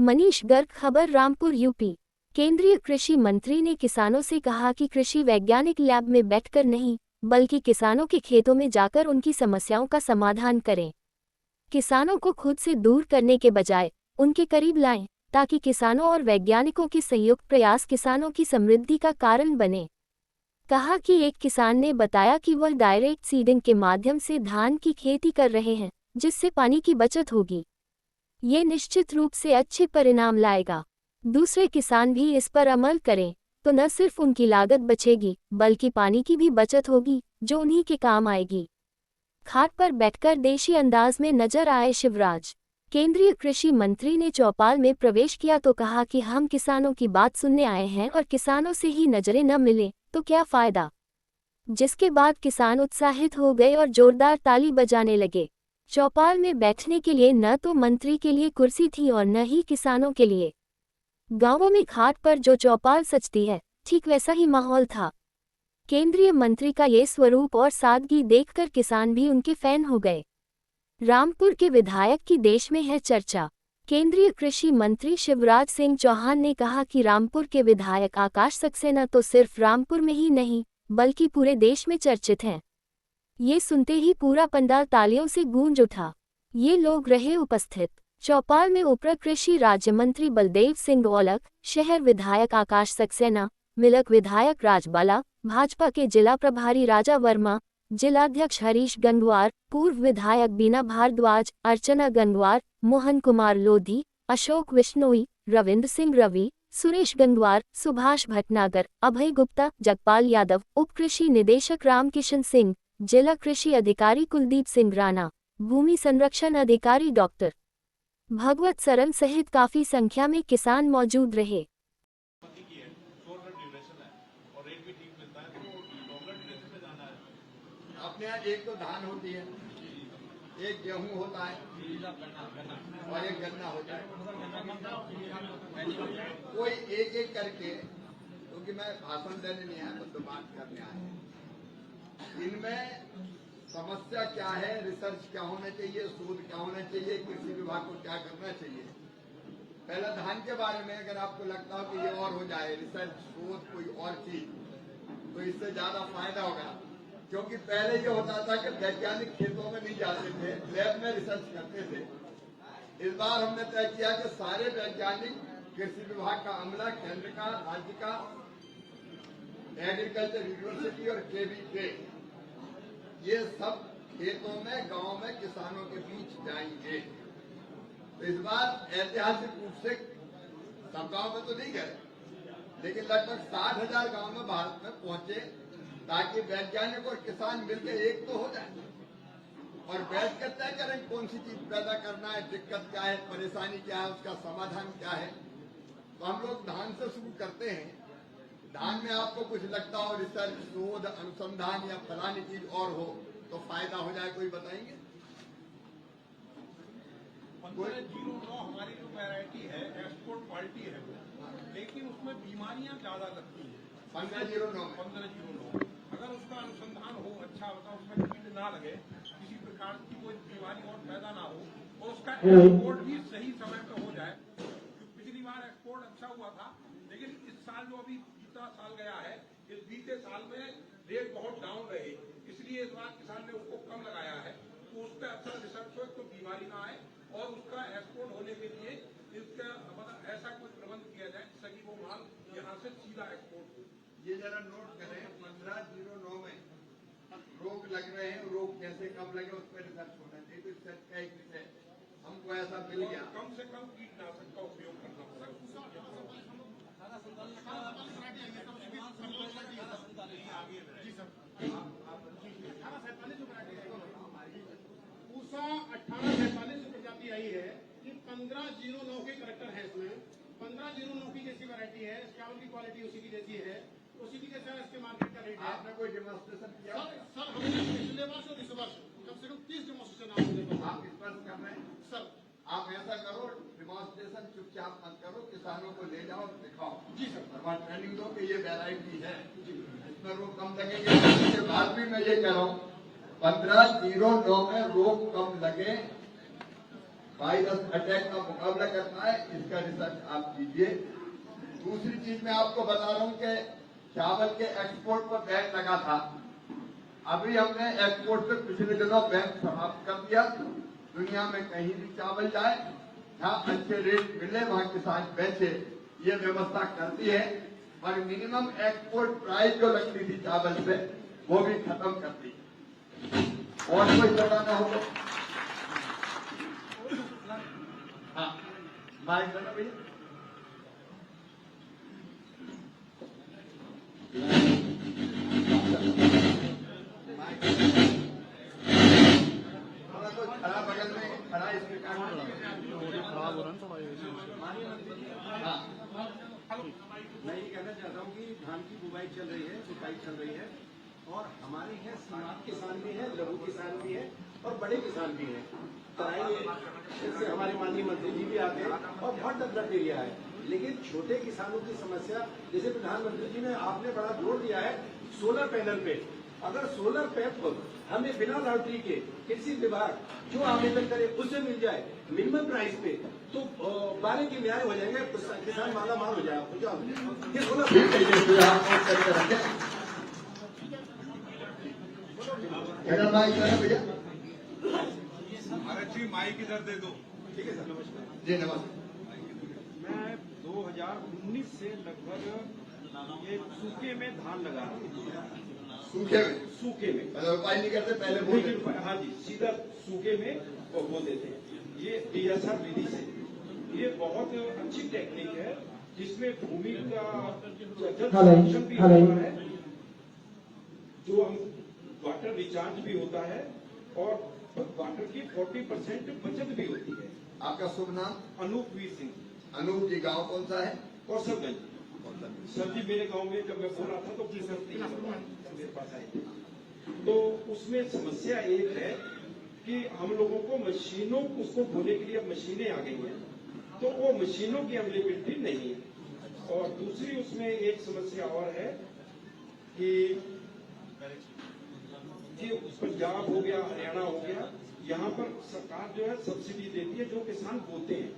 मनीष गर्ग, खबर रामपुर यूपी। केंद्रीय कृषि मंत्री ने किसानों से कहा कि कृषि वैज्ञानिक लैब में बैठकर नहीं, बल्कि किसानों के खेतों में जाकर उनकी समस्याओं का समाधान करें। किसानों को खुद से दूर करने के बजाय उनके करीब लाएं, ताकि किसानों और वैज्ञानिकों के संयुक्त प्रयास किसानों की समृद्धि का कारण बने। कहा कि एक किसान ने बताया कि वह डायरेक्ट सीडिंग के माध्यम से धान की खेती कर रहे हैं, जिससे पानी की बचत होगी। ये निश्चित रूप से अच्छे परिणाम लाएगा। दूसरे किसान भी इस पर अमल करें तो न सिर्फ उनकी लागत बचेगी, बल्कि पानी की भी बचत होगी, जो उन्हीं के काम आएगी। खाट पर बैठकर देशी अंदाज में नजर आए शिवराज। केंद्रीय कृषि मंत्री ने चौपाल में प्रवेश किया तो कहा कि हम किसानों की बात सुनने आए हैं और किसानों से ही नजरें न मिले तो क्या फायदा। जिसके बाद किसान उत्साहित हो गए और जोरदार ताली बजाने लगे। चौपाल में बैठने के लिए न तो मंत्री के लिए कुर्सी थी और न ही किसानों के लिए। गांवों में खाट पर जो चौपाल सजती है, ठीक वैसा ही माहौल था। केंद्रीय मंत्री का ये स्वरूप और सादगी देखकर किसान भी उनके फैन हो गए। रामपुर के विधायक की देश में है चर्चा। केंद्रीय कृषि मंत्री शिवराज सिंह चौहान ने कहा कि रामपुर के विधायक आकाश सक्सेना तो सिर्फ रामपुर में ही नहीं, बल्कि पूरे देश में चर्चित हैं। ये सुनते ही पूरा पंडाल तालियों से गूंज उठा। ये लोग रहे उपस्थित। चौपाल में उप कृषि राज्य मंत्री बलदेव सिंह औलख, शहर विधायक आकाश सक्सेना, मिलक विधायक राजबाला, भाजपा के जिला प्रभारी राजा वर्मा, जिलाध्यक्ष हरीश गंगवार, पूर्व विधायक बीना भारद्वाज, अर्चना गंगवार, मोहन कुमार लोधी, अशोक विश्नोई, रविंद्र सिंह रवि, सुरेश गंगवार, सुभाष भटनागर, अभय गुप्ता, जगपाल यादव, उप कृषि निदेशक रामकिशन सिंह, जिला कृषि अधिकारी कुलदीप सिंह राणा, भूमि संरक्षण अधिकारी डॉक्टर भगवत सरन सहित काफी संख्या में किसान मौजूद रहे। अपने यहाँ एक तो धान होती है, एक गेहूं होता है और एक गन्ना होता है। कोई एक एक करके, क्योंकि मैं भाषण देने नहीं आया, तो बात करने आया। इनमें समस्या क्या है, रिसर्च क्या होना चाहिए, शोध क्या होना चाहिए, कृषि विभाग को क्या करना चाहिए। पहला धान के बारे में अगर आपको लगता हो कि ये और हो जाए, रिसर्च शोध कोई और चीज, तो इससे ज्यादा फायदा होगा। क्योंकि पहले ये होता था कि वैज्ञानिक खेतों में नहीं जाते थे, लैब में रिसर्च करते थे। इस बार हमने तय किया कि सारे वैज्ञानिक, कृषि विभाग का अमला, केंद्र का, राज्य का, एग्रीकल्चर यूनिवर्सिटी और केवीके, ये सब खेतों में, गांव में किसानों के बीच जाएंगे। तो इस बार ऐतिहासिक रूप से सब गांव में तो नहीं गए, लेकिन लगभग 60,000 गांव में भारत में पहुंचे, ताकि वैज्ञानिक और किसान मिलकर एक तो हो जाए और बैठ कर तय करें कौन सी चीज पैदा करना है, दिक्कत क्या है, परेशानी क्या है, उसका समाधान क्या है। तो हम लोग धान से शुरू करते हैं। धान में आपको कुछ लगता हो, रिसर्च, शोध, अनुसंधान या फलानी चीज और हो तो फायदा हो जाए, कोई बताएंगे? 1509 हमारी जो वैरायटी है, एक्सपोर्ट क्वालिटी है, लेकिन उसमें बीमारियां ज्यादा लगती हैं। 1509 अगर उसका अनुसंधान हो, अच्छा होता, उसमें कीट ना लगे, किसी प्रकार की कोई बीमारी और पैदा ना हो, और उसका एक्सपोर्ट भी सही समय पे हो जाए। पिछली बार एक्सपोर्ट अच्छा हुआ था, लेकिन इस साल जो अभी बीता साल गया है, इस बीते साल में रेट बहुत डाउन रहे, इसलिए इस बार किसान ने उसको कम लगाया है। तो उस पर अच्छा रिसर्च हो तो बीमारी ना आए, और उसका एक्सपोर्ट होने के लिए इसका मतलब ऐसा कुछ प्रबंध किया जाए ताकि वो माल यहाँ से सीधा एक्सपोर्ट हो। ये जरा नोट करें, 1509 में रोग लग रहे हैं, रोग कैसे कम लगे उस पर रिसर्च होना चाहिए। तो रिसर्च का एक विषय हमको ऐसा मिल गया, कम से कम कीटनाशक का उपयोग करना पड़ेगा। पूसा 1847 प्रजाति आई है, ये 1509 के करेक्टर है। इसमें 1509 की जैसी वैरायटी है, चावल की क्वालिटी उसी की जैसी है, उसी की जैसा इसके मार्केट का रेट है। आपने कोई डेमोन्स्ट्रेशन किया? सर हमने पिछले वर्ष और इस वर्ष कम से कम 30 डेमोन्स्ट्रेशन आप इस वर्ष कर रहे हैं सर। आप ऐसा करो, डेमोन्स्ट्रेशन चुपचाप मत करो, किसानों को ले जाओ, दिखाओ। जी सर। और वहाँ ट्रेनिंग दो कि ये वैरायटी है, इसमें रोग कम लगेंगे। इसके बाद भी मैं ये कह रहा हूँ, 1509 में रोग कम लगे वायरस अटैक का मुकाबला करना है, इसका रिसर्च आप कीजिए। दूसरी चीज मैं आपको बता रहा हूं कि चावल के एक्सपोर्ट पर बैन लगा था, अभी हमने एक्सपोर्ट पे पिछले दिनों बैन समाप्त कर दिया। दुनिया में कहीं भी चावल जाए, जहाँ अच्छे रेट मिले वहां किसान बेचे, ये व्यवस्था करती है। और मिनिमम एक्सपोर्ट प्राइस जो लगती थी चावल पे, वो भी खत्म कर दी। और कोई बताना हो तो हाँ, माइक देना भैया। खड़ा बगल में खड़ा, इसमें खराब हो रहा है थोड़ा। मैं ये कहना चाहता हूँ कि धान की बुवाई चल रही है, जुताई चल रही है, और हमारे यहाँ सीमांत किसान भी हैं, लघु किसान भी हैं और बड़े किसान भी हैं। तराई इससे हमारे माननीय मंत्री जी भी आते हैं और बहुत डेवलप्ड एरिया है। लेकिन छोटे किसानों की समस्या, जैसे प्रधानमंत्री जी ने आपने बड़ा जोर दिया है सोलर पैनल पे, अगर सोलर पैनल हमें बिना लॉटरी के कृषि विभाग जो आवेदन करे उससे मिल जाए मिनिमम प्राइस पे, तो 12 की न्याय हो जाएंगे, किसान माला माल हो जाएगा। ये सोलर भैया भारत जी माइक इधर दे दो। ठीक है सर, नमस्कार जी नमस्ते। मैं 2019 से लगभग एक सूखे में धान लगा रहा हूँ। सूखे में उपाय नहीं करते, पहले बोल देते। हाँ जी, सीधा सूखे में वो बो देते हैं। ये DSR विधि से, ये बहुत अच्छी टेक्निक है जिसमें भूमि का जल संरक्षण भी होता है, जो हम वाटर रिचार्ज भी होता है और वाटर की 40% बचत भी होती है। आपका शुभ नाम? अनूप वीर सिंह। अनूप जी, गांव कौन सा है? कौशलगंज। सर जी मेरे गांव में जब मैं बोल रहा था तो मेरे पास आई, तो उसमें समस्या एक है कि हम लोगों को मशीनों, उसको बोने के लिए अब मशीनें आ गई हैं, तो वो मशीनों की अवेलेबिलिटी नहीं है। और दूसरी उसमें एक समस्या और है कि पंजाब हो गया, हरियाणा हो गया, यहाँ पर सरकार जो है सब्सिडी देती है जो किसान बोते हैं।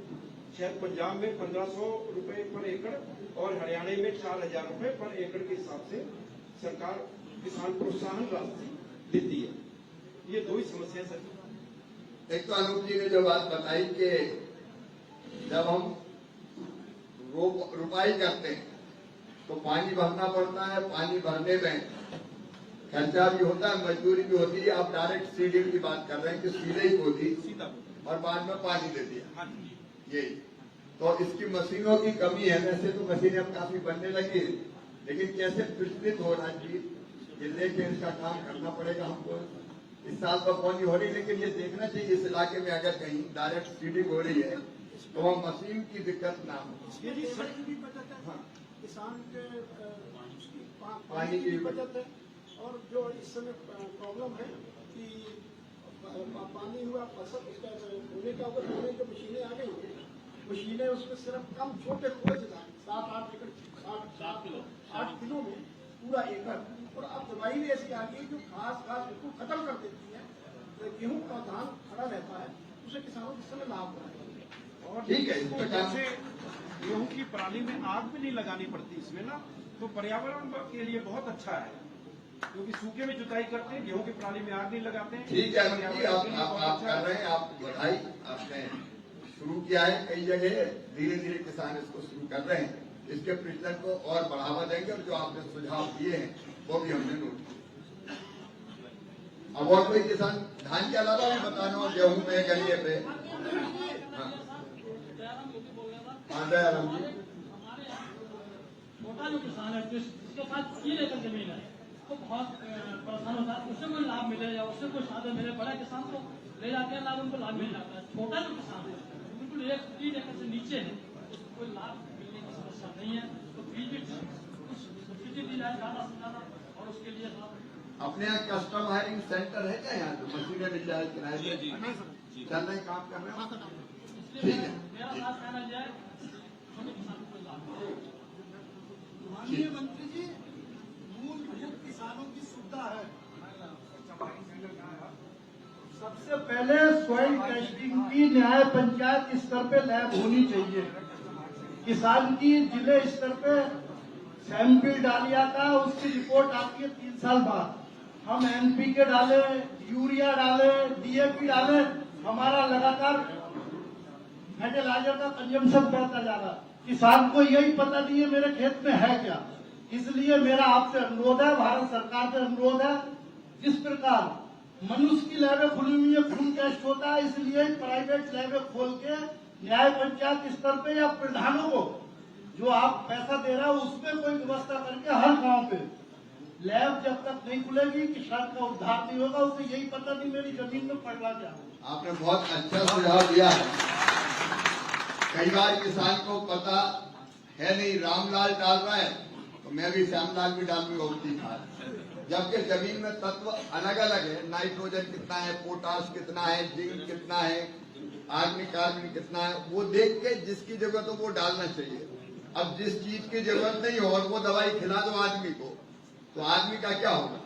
शायद पंजाब में 1500 रुपए पर एकड़ और हरियाणा में 4000 रुपए पर एकड़ के हिसाब से सरकार किसान प्रोत्साहन राशि देती है। ये दो ही समस्या सर। एक तो अनूप जी ने जो बात बताई कि जब हम रुपाई करते हैं तो पानी भरना पड़ता है, पानी भरने में खर्चा भी होता है, मजदूरी भी होती है। आप डायरेक्ट सीडिंग की बात कर रहे हैं कि सीधे ही बोती और बाद में पानी दे दिया, यही। तो इसकी मशीनों की कमी है। वैसे तो मशीनें अब काफी बनने लगी, लेकिन कैसे विस्तृत होना चाहिए, ये लेके इसका काम करना पड़ेगा हमको। इस साल तो पानी हो रही, लेकिन ये देखना चाहिए इस इलाके में अगर कहीं डायरेक्ट सीडिंग हो रही है तो वहाँ मशीन की दिक्कत ना हो। किसान के पानी की बचत है। और जो इस समय प्रॉब्लम है कि पानी हुआ फसल उसका होने का, अगर होने की मशीनें आ गई हैं, मशीनें उसमें सिर्फ कम छोटे कुएं से 7-8 एकड़ 8 किलो में पूरा एकड़, और अब दवाई भी ऐसी आ गई जो घास बिल्कुल खत्म कर देती है, तो गेहूं का धान खड़ा रहता है, उसे किसानों को इस समय लाभ हो रहा है। और ठीक है, जैसे गेहूं की पराली में आग भी नहीं लगानी पड़ती इसमें ना, तो पर्यावरण के लिए बहुत अच्छा है, क्योंकि सूखे में जुताई करते हैं, गेहूं की पराली में आग नहीं लगाते हैं। ठीक है आप कर रहे हैं, आप बधाई, आपने शुरू किया है कई जगह, धीरे धीरे किसान इसको शुरू कर रहे हैं। इसके प्रचलन को और बढ़ावा देंगे, और जो आपने सुझाव दिए हैं वो भी हमने नोट किया। अब और कोई किसान धान के अलावा भी बताना हो, गेहूं में, गन्ने पे? हाँ दयाराम जी। छोटा जो किसान है जिसके पास ये लेकर जमीन है तो बहुत परेशान होता है, उससे कोई लाभ मिले या उससे कोई साधन मिले। बड़ा किसान तो ले जाते हैं लाभ, उनको लाभ मिल जाता है। छोटा जो किसान है बिल्कुल 1-3 एकड़ से नीचे है, उसको कोई लाभ मिलने की समस्या नहीं है, तो बीज भी कुछ सब्सिडी दी जाए ज्यादा से ज्यादा, और उसके लिए अपने यहाँ कस्टम हायरिंग सेंटर है क्या? यहाँ तो मशीनें मिल जाए किराए पे, चल रहे काम कर रहे हैं। ठीक है, मेरा साथ कहना जाए छोटे किसान को कोई लाभ नहीं। माननीय मंत्री जी, मूलभूत किसानों की सुविधा है, सबसे पहले सॉइल टेस्टिंग की न्याय पंचायत स्तर पे लैब होनी चाहिए। किसान की जिले स्तर पे सैंपल डालिया का उसकी रिपोर्ट आती है 3 साल बाद। हम NPK डाले, यूरिया डाले, DAP डाले, हमारा लगातार फर्टिलाइजर का कंजम्पशन बढ़ता जा रहा। किसान को यही पता नहीं है मेरे खेत में है क्या। इसलिए मेरा आपसे अनुरोध है, भारत सरकार से अनुरोध है, जिस प्रकार मनुष्य की लैबें खुली हुई है, खून टेस्ट होता है, इसलिए प्राइवेट लैबें खोल के न्याय पंचायत स्तर पे या प्रधानों को जो आप पैसा दे रहे हो उसमें कोई व्यवस्था करके हर गांव पे लैब जब तक नहीं खुलेगी किसान का उद्धार नहीं होगा। उसे यही पता नहीं मेरी जमीन में पड़ना क्या। आपने बहुत अच्छा सुझाव दिया है। कई बार किसान को पता है नहीं, रामलाल डाल रहा है तो मैं भी श्यामलाल भी डाल दूंगा उसी खाद, जबकि जमीन में तत्व अलग अलग है। नाइट्रोजन कितना है, पोटाश कितना है, जिंक कितना है, आर्गेनिक कार्बन कितना है, वो देख के जिसकी जरूरत हो वो डालना चाहिए। अब जिस चीज की जरूरत नहीं हो और वो दवाई खिला दो आदमी को तो आदमी का क्या होगा।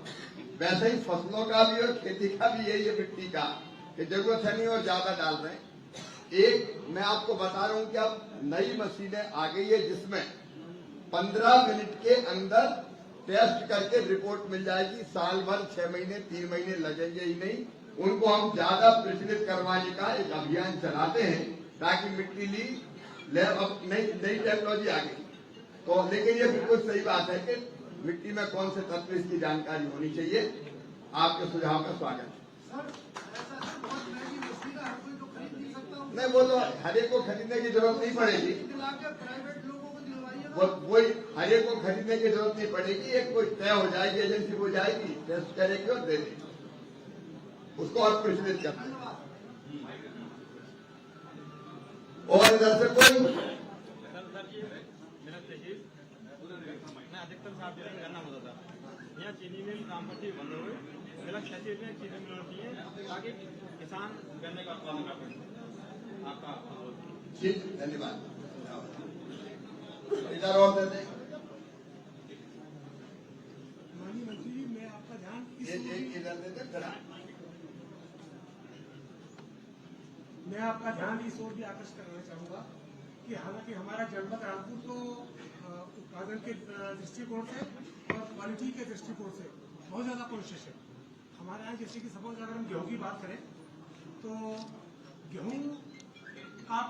वैसे ही फसलों का भी और खेती का भी यही है, मिट्टी का कि जरूरत है नहीं और ज्यादा डाल रहे हैं। एक मैं आपको बता रहा हूं कि अब नई मशीनें आ गई है जिसमें 15 मिनट के अंदर टेस्ट करके रिपोर्ट मिल जाएगी। साल भर 6 महीने 3 महीने लगेंगे ही नहीं। उनको हम ज्यादा प्रचलित करवाने का एक अभियान चलाते हैं ताकि मिट्टी ली अब नई टेक्नोलॉजी आ गई तो, लेकिन ये बिल्कुल सही बात है कि मिट्टी में कौन से तत्व इसकी जानकारी होनी चाहिए। आपके सुझाव का स्वागत है। नहीं, वो तो हर एक को खरीदने की जरूरत नहीं पड़ेगी, वही हर एक को खरीदने की जरूरत नहीं पड़ेगी। एक कोई तय हो जाएगी, एजेंसी हो जाएगी, टेस्ट करेगी और दे देगी, उसको और प्रचलित करना। और इधर से कोई मैं अधिकतर साहब करना होता था यहाँ चीनी मिल रामपट्टी बंद हुए, मेरा खेती में चीनी मिल होती है ताकि किसान गन्ने का उत्पादन कर सकें। आपका ठीक, धन्यवाद। इधर और देते माननीय मंत्री जी, मैं आपका ध्यान इधर देते मैं आपका ध्यान इस ओर भी आकर्षित करना चाहूंगा कि हालांकि हमारा जनपद रामपुर तो उत्पादन के दृष्टिकोण से और क्वालिटी के दृष्टिकोण से बहुत ज्यादा कॉन्शियस है। हमारे यहाँ जैसे कि सपोज अगर हम गेहूं की बात करें तो गेहूं का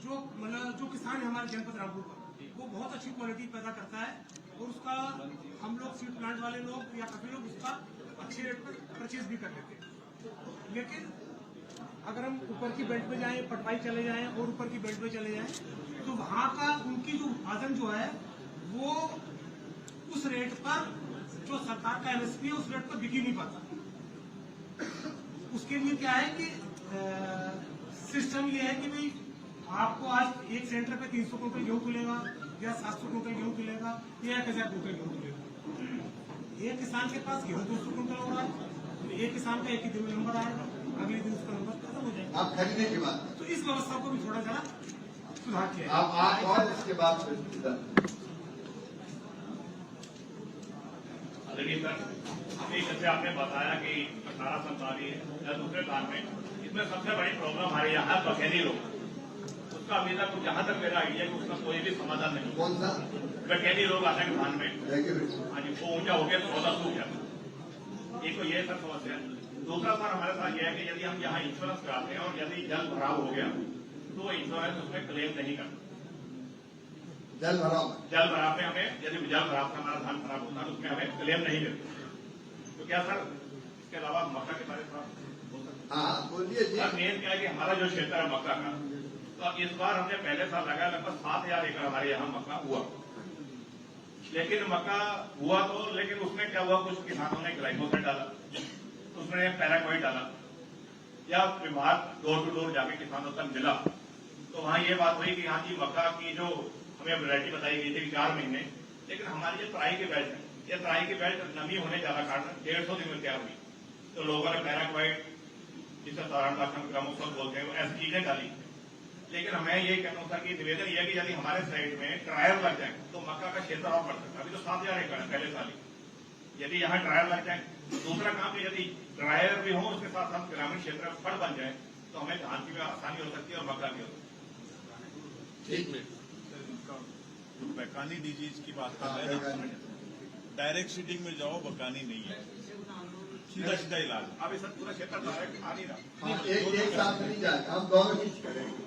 जो किसान है हमारे जनपद रामपुर का वो बहुत अच्छी क्वालिटी पैदा करता है और उसका हम लोग सीड प्लांट वाले लोग या काफी लोग उसका अच्छे रेट पर परचेज भी कर लेते हैं। लेकिन अगर हम ऊपर की बेल्ट में जाएं, पटवाई चले जाएं और ऊपर की बेल्ट में चले जाएं तो वहां का उनकी जो उत्पादन जो है वो उस रेट पर जो सरकार का MSP है उस रेट पर बिक ही नहीं पाता। उसके लिए क्या है कि सिस्टम ये है कि भाई आपको आज एक सेंटर पे 300 कुंटल गेहूं तुलेगा या 700 कुंटल गेहूं तुलेगा या 1000 कुंटल गेहूं तुलेगा। एक किसान के पास गेहूं 200 कुंटल हो रहा है, एक किसान का एक ही दिन में नंबर आएगा, अगले दिन उसका नंबर खत्म हो जाएगा। आप खरीदने की बात तो इस व्यवस्था को भी थोड़ा जरा सुधार किया। आप और इसके बाद अभी जैसे आपने बताया कि 1847 या दूसरे प्लान में इसमें सबसे बड़ी प्रॉब्लम हमारे यहाँ बघेली रोग, उसका अभी तक जहाँ तक मेरा आइडिया है कि उसका कोई भी समाधान नहीं। कौन सा बघेली रोग आता है धान में, हाँ जी, वो ऊंचा हो गया तो पौधा सूख जाता। एक तो ये सर समस्या है। दूसरा सर हमारे साथ यह है कि यदि हम यहाँ इंश्योरेंस कराते हैं और यदि जल भराव हो गया तो इंश्योरेंस उसमें क्लेम नहीं करता। जल भराव में हमें यदि जल भराव से हमारा धान खराब होता है उसमें हमें क्लेम नहीं मिलता। तो क्या सर इसके अलावा मक्का के बारे में हाँ बोलिए जी। मेन क्या है कि हमारा जो क्षेत्र है मक्का का, तो इस बार हमने पहले साल लगाया लगभग 7000 एकड़ हमारे यहाँ मक्का हुआ। लेकिन मक्का हुआ तो, लेकिन उसमें क्या हुआ, कुछ किसानों ने ग्लाइफोसेट डाला, उसमें पैराक्वाइट डाला, या विभाग डोर टू डोर जाके किसानों तक मिला तो वहाँ ये बात हुई कि हाँ जी मक्का की जो हमें वैरायटी बताई गई थी 4 महीने, लेकिन हमारी ये तराई की बेल्ट है, ये तराई की बेल्ट नमी होने ज्यादा कारण 150 दिन में तैयार हुई। तो लोगों ने पैराक्वाइट, जिसे साधारण ग्रामोत्सव बोलते हैं, ऐसी चीजें डाली। लेकिन हमें ये कहना था कि निवेदन यह कि यदि हमारे साइड में ट्रायल लग जाए तो मक्का का क्षेत्र और बढ़ सकता है। अभी तो 7000 एकड़ है पहले साल ही, यदि यहाँ ड्रायर लग जाए, दूसरा काम है यदि ड्रायर भी हो उसके साथ साथ ग्रामीण क्षेत्र में फड़ बन जाए तो हमें धान की भी आसानी हो सकती है और मक्का भी हो सकती है। बकानी डिजीज की बात कर रहे हैं, डायरेक्ट सीडिंग में जाओ, बकानी नहीं है, सीधा सीधा इलाज। अभी सर पूरा क्षेत्र डायरेक्ट आ नहीं रहा। एक साथ नहीं जाएगा, हम दोनों चीज करेंगे।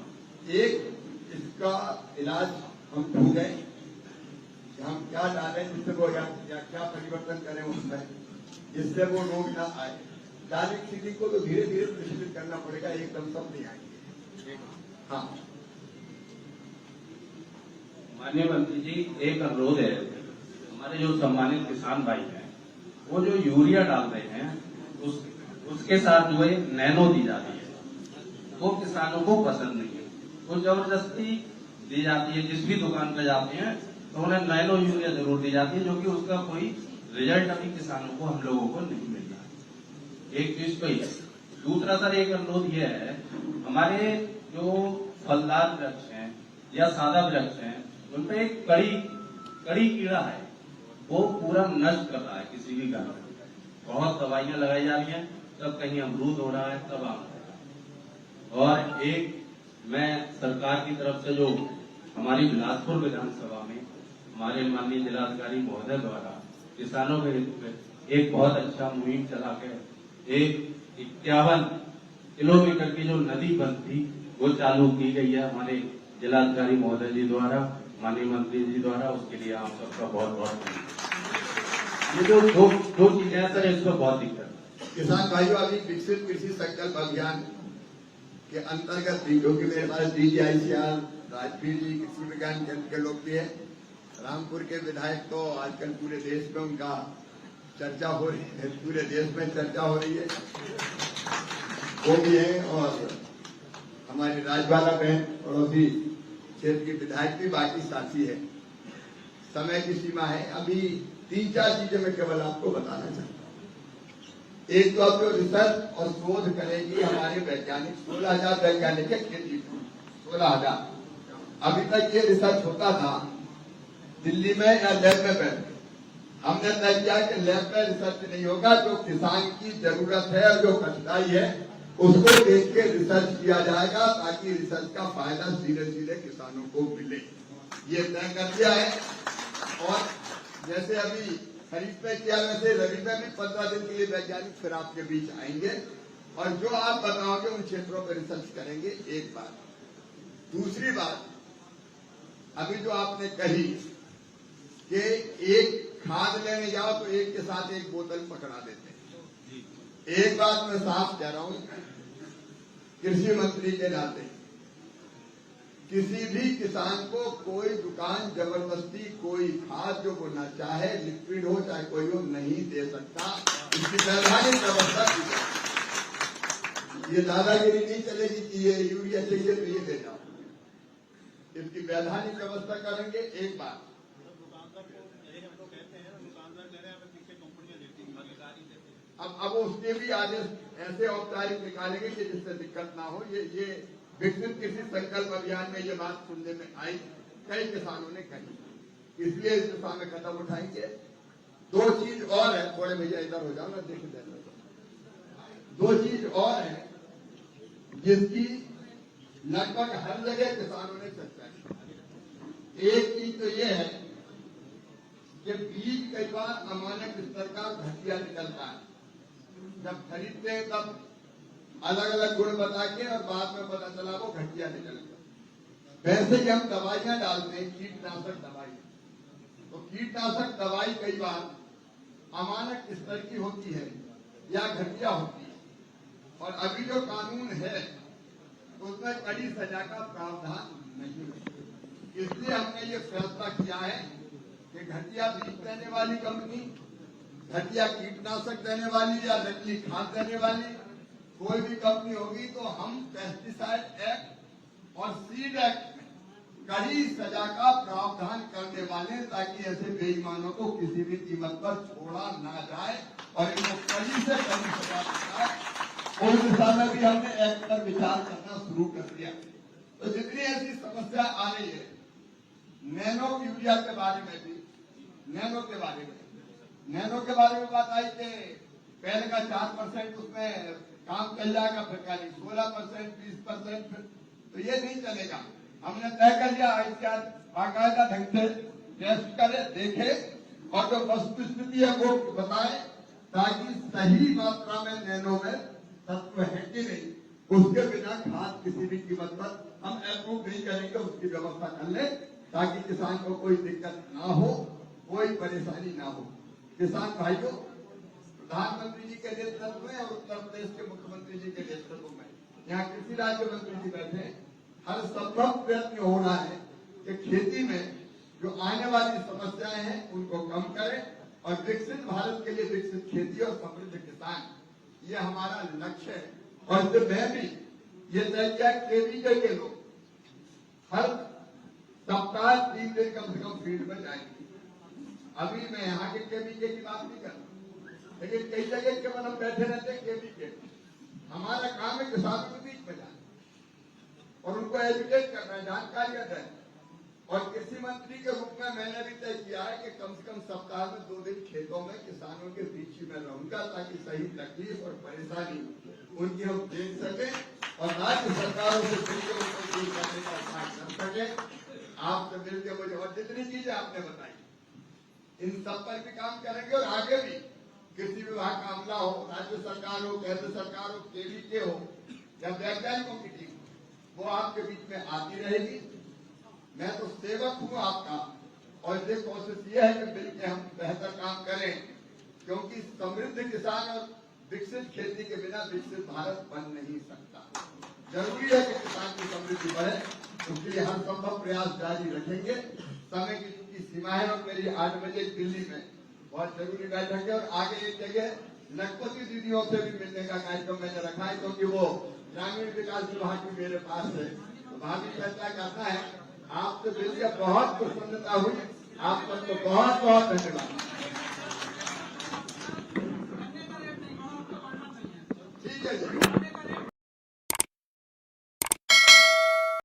एक इसका इलाज हम ढूंढ गए कि हम क्या डालें जिससे वो या क्या परिवर्तन करें उसमें जिससे वो रोग ना आए। डायरेक्ट सीडिंग को तो धीरे धीरे प्रचलित करना पड़ेगा, एकदम सब नहीं आएंगे। हाँ माननीय मंत्री जी, एक अनुरोध है, हमारे जो सम्मानित किसान भाई हैं वो जो यूरिया डाल रहे हैं उसके साथ जो है नैनो दी जाती है, वो किसानों को पसंद नहीं है, वो जबरदस्ती दी जाती है। जिस भी दुकान पर जाते हैं तो उन्हें नैनो यूरिया जरूर दी जाती है, जो कि उसका कोई रिजल्ट अभी किसानों को, हम लोगों को नहीं मिल रहा है। एक चीज तो ये। दूसरा सर एक अनुरोध यह है, हमारे जो फलदार वृक्ष हैं या सादा वृक्ष हैं उन पर एक कड़ी कीड़ा है, वो पूरा नष्ट कर रहा है किसी भी कारण। बहुत दवाइयां लगाई जा रही हैं, तब कहीं अमरूद हो रहा है, तब आम हो रहा है। और एक मैं सरकार की तरफ से जो हमारी बिलासपुर विधानसभा में हमारे माननीय जिलाधिकारी महोदय द्वारा किसानों के हित में एक बहुत अच्छा मुहिम चला के एक 51 किलोमीटर की जो नदी बंद थी वो चालू की गई है हमारे जिलाधिकारी महोदय जी द्वारा, माननीय मंत्री जी द्वारा। उसके लिए आप सबका बहुत बहुत ये जो दो चीजें हैं सर, इसमें बहुत दिक्कत है। किसान भाइयों, अभी विकसित कृषि संकल्प अभियान के अंतर्गत भी, जो कि मेरे पास DGICR राजवीर जी कृषि विज्ञान केंद्र के लोग भी है, रामपुर के विधायक तो आजकल पूरे देश में उनका चर्चा हो रही है, पूरे देश में चर्चा हो रही है, वो भी है। और हमारी राजबाला बहन पड़ोसी क्षेत्र की विधायक भी बाकी साथी है। समय की सीमा है, अभी 3-4 चीजें मैं केवल आपको बताना चाहता हूँ। एक तो अब जो रिसर्च और शोध करेगी हमारे वैज्ञानिक, 16,000 वैज्ञानिक है खेती में, 16,000। अभी तक ये रिसर्च होता था दिल्ली में या लैब में बैठ। हमने तय किया कि लैब में रिसर्च नहीं होगा, जो किसान की जरूरत है और जो कठिनाई है उसको देख के रिसर्च किया जाएगा, ताकि रिसर्च का फायदा सीधे सीधे किसानों को मिले। ये तय कर दिया है। और जैसे अभी खरीफ में किया, वैसे रबी में भी 15 दिन के लिए वैज्ञानिक फिर आपके बीच आएंगे और जो आप बताओगे उन क्षेत्रों पर रिसर्च करेंगे। एक बात। दूसरी बात, अभी जो आपने कही कि एक खाद लेने जाओ तो एक के साथ एक बोतल पकड़ा देते हैं। एक बात मैं साफ कह रहा हूं, कृषि मंत्री के नाते किसी भी किसान को कोई दुकान जबरदस्ती कोई खाद जो वो न चाहे, लिक्विड हो चाहे कोई हो, नहीं दे सकता। इसकी वैधानिक व्यवस्था की जाए। ये दादागिरी नहीं चलेगी कि ये यूरिया चाहिए तो ये दे जाओ, इसकी वैधानिक व्यवस्था करेंगे। एक बात, अब उसके भी आदेश ऐसे औपचारिक निकालेंगे कि जिससे दिक्कत ना हो। ये विकसित कृषि संकल्प अभियान में ये बात सुनने में आई, कई किसानों ने कही, इसलिए इस दिशा में कदम उठाएंगे। 2 चीज और है, थोड़े भैया इधर हो जाओ ना, देख देना। 2 चीज और है जिसकी लगभग हर जगह किसानों ने चर्चा की। एक चीज तो ये है कि बीज कई बार अमानक स्तर का घटिया निकलता है। जब खरीदते हैं तब अलग अलग गुण बता के और बाद में पता चला वो घटिया निकल गया। वैसे ही हम दवाइयां डालते हैं, कीटनाशक दवाई, तो कीटनाशक दवाई कई बार अमानक स्तर की होती है या घटिया होती है। और अभी जो कानून है उसमें कड़ी सजा का प्रावधान नहीं है। इसलिए हमने ये फैसला किया है कि घटिया बीज देने वाली कंपनी, घटिया कीटनाशक देने वाली या नकली खाद देने वाली कोई भी कंपनी होगी तो हम पेस्टिसाइड एक्ट और सीड एक्ट में कड़ी सजा का प्रावधान करने वाले, ताकि ऐसे बेईमानों को किसी भी कीमत पर छोड़ा ना जाए और इनको कड़ी से कड़ी सजा दी जाए। उस दिशा में भी हमने एक्ट पर विचार करना शुरू कर दिया। तो जितनी ऐसी समस्या आ रही है, नैनो यूरिया के बारे में भी, नैनो के बारे में नैनो के बारे में बात आई कि पहले का 4% उसमें काम चल जाएगा, फिर का 16%, 20%, तो ये नहीं चलेगा। हमने तय कर लिया ICR बाकायदा ढंग से टेस्ट करे, देखे और जो वस्तु स्थिति है वो बताए, ताकि सही मात्रा में नैनो में तत्व है कि नहीं, उसके बिना खाद किसी भी कीमत पर हम अप्रूव नहीं करेंगे, उसकी व्यवस्था कर ले ताकि किसान को कोई दिक्कत ना हो, कोई परेशानी ना हो। किसान भाइयों, प्रधानमंत्री जी के नेतृत्व में और उत्तर प्रदेश के मुख्यमंत्री जी के नेतृत्व में यहाँ कृषि राज्य मंत्री जी बैठे, हर संभव प्रयत्न हो रहा है कि खेती में जो आने वाली समस्याएं हैं उनको कम करें और विकसित भारत के लिए विकसित खेती और समृद्ध किसान, ये हमारा लक्ष्य है। और इससे मैं भी ये तय किया केवीके के लोग हर सप्ताह 3 दिन कम से कम फील्ड में जाएंगे। अभी मैं यहाँ के केवीके की बात नहीं कर रहा, लेकिन कई जगह केवल हम बैठे रहते हैं केवीके। हमारा काम है किसानों के बीच में जाना और उनको एजुकेट करना है, जानकारियां देना। और कृषि मंत्री के रूप में मैंने भी तय किया है कि कम से कम सप्ताह में 2 दिन खेतों में किसानों के बीच ही मैं रहूंगा, ताकि सही तकलीफ और परेशानी उनकी हम देख सकें और राज्य सरकारों से मिलकर उनको दूर करने का काम कर सकें। आपसे मिलकर मुझे और जितनी चीजें आपने बताई इन सब पर भी काम करेंगे और आगे भी कृषि विभाग का अमला हो, राज्य सरकार हो, केंद्र सरकार हो, केवीके हो या वैज्ञानिकों की टीम, वो आपके बीच में आती रहेगी। मैं तो सेवक हूँ आपका और ये कोशिश ये है कि मिलकर हम बेहतर काम करें, क्योंकि समृद्ध किसान और विकसित खेती के बिना विकसित भारत बन नहीं सकता। जरूरी है कि किसान की समृद्धि बढ़े, उसके लिए हर संभव प्रयास जारी रखेंगे। समय की सीमा है और मेरी 8 बजे दिल्ली में बहुत जरूरी बैठक है और आगे एक जगह लखपति दीदियों से भी मिलने का कार्यक्रम मैंने रखा है, क्योंकि वो ग्रामीण विकास विभाग भी मेरे पास है, तो भावी चर्चा करना है। आपसे मिलकर बहुत प्रसन्नता हुई, आप सबको बहुत बहुत धन्यवाद। ठीक है जी।